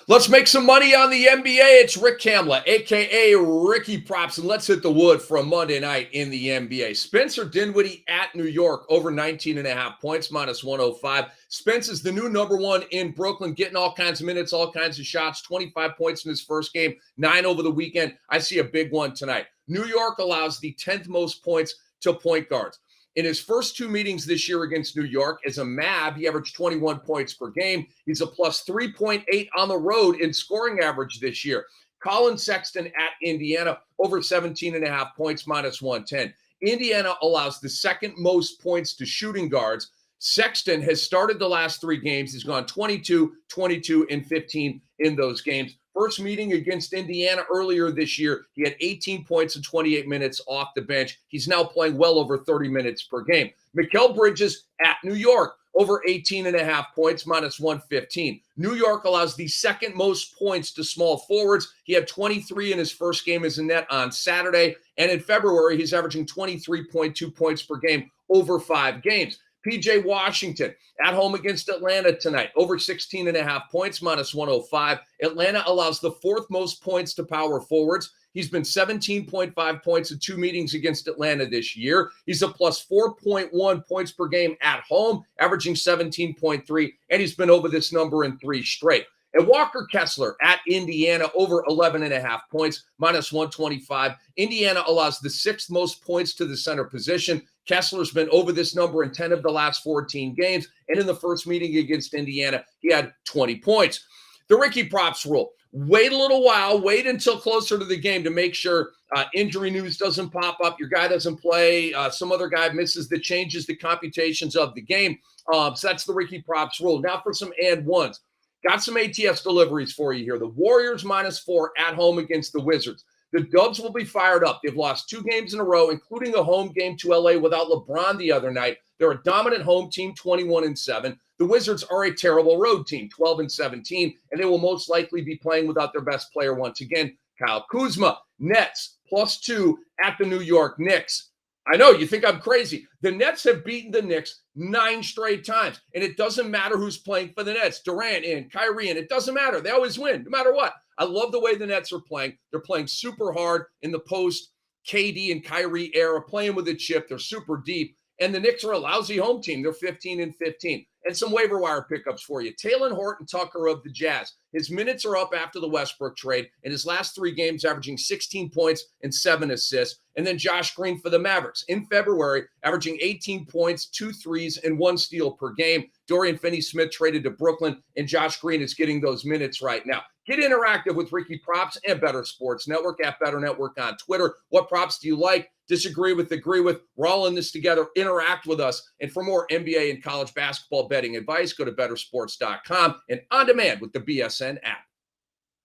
Let's make some money on the NBA. It's Rick Kamla, a.k.a. Ricky Props, and let's hit the wood for a Monday night in the NBA. Spencer Dinwiddie at New York, over 19.5 points, minus 105. Spence is the new number one in Brooklyn, getting all kinds of minutes, all kinds of shots, 25 points in his first game, 9 over the weekend. I see a big one tonight. New York allows the 10th most points to point guards. In his first 2 meetings this year against New York, as a Mavs, he averaged 21 points per game. He's a plus 3.8 on the road in scoring average this year. Collin Sexton at Indiana, over 17.5 points, minus 110. Indiana allows the second most points to shooting guards. Sexton has started the last 3 games. He's gone 22, 22, and 15 in those games. First meeting against Indiana earlier this year, he had 18 points in 28 minutes off the bench. He's now playing well over 30 minutes per game. Mikal Bridges at New York, over 18.5 points, minus 115. New York allows the second most points to small forwards. He had 23 in his first game as a net on Saturday. And in February, he's averaging 23.2 points per game over 5 games. PJ Washington at home against Atlanta tonight, over 16.5 points, minus 105. Atlanta allows the 4th most points to power forwards. He's been 17.5 points in 2 meetings against Atlanta this year. He's a plus 4.1 points per game at home, averaging 17.3, and he's been over this number in 3 straight. And Walker Kessler at Indiana, over 11.5 points, minus 125. Indiana allows the 6th most points to the center position. Kessler's been over this number in 10 of the last 14 games. And in the first meeting against Indiana, he had 20 points. The Ricky Props rule. Wait a little while. Wait until closer to the game to make sure injury news doesn't pop up. Your guy doesn't play. Some other guy misses that changes the computations of the game. So that's the Ricky Props rule. Now for some and ones. Got some ATS deliveries for you here. The Warriors minus 4 at home against the Wizards. The Dubs will be fired up. They've lost 2 games in a row, including a home game to LA without LeBron the other night. They're a dominant home team, 21-7. The Wizards are a terrible road team, 12-17, and they will most likely be playing without their best player once again, Kyle Kuzma. Nets plus 2 at the New York Knicks. I know, you think I'm crazy. The Nets have beaten the Knicks 9 straight times, and it doesn't matter who's playing for the Nets. Durant and Kyrie, and it doesn't matter. They always win, no matter what. I love the way the Nets are playing. They're playing super hard in the post-KD and Kyrie era, playing with a chip. They're super deep, and the Knicks are a lousy home team. They're 15-15. And some waiver wire pickups for you. Talen Horton-Tucker of the Jazz. His minutes are up after the Westbrook trade. In his last 3 games, averaging 16 points and 7 assists. And then Josh Green for the Mavericks. In February, averaging 18 points, 2 threes, and 1 steal per game. Dorian Finney-Smith traded to Brooklyn, and Josh Green is getting those minutes right now. Get interactive with Ricky Props and Better Sports Network at Better Network on Twitter. What props do you like? Disagree with, agree with? We're all in this together. Interact with us. And for more NBA and college basketball betting advice, go to bettersports.com and on demand with the BSN app.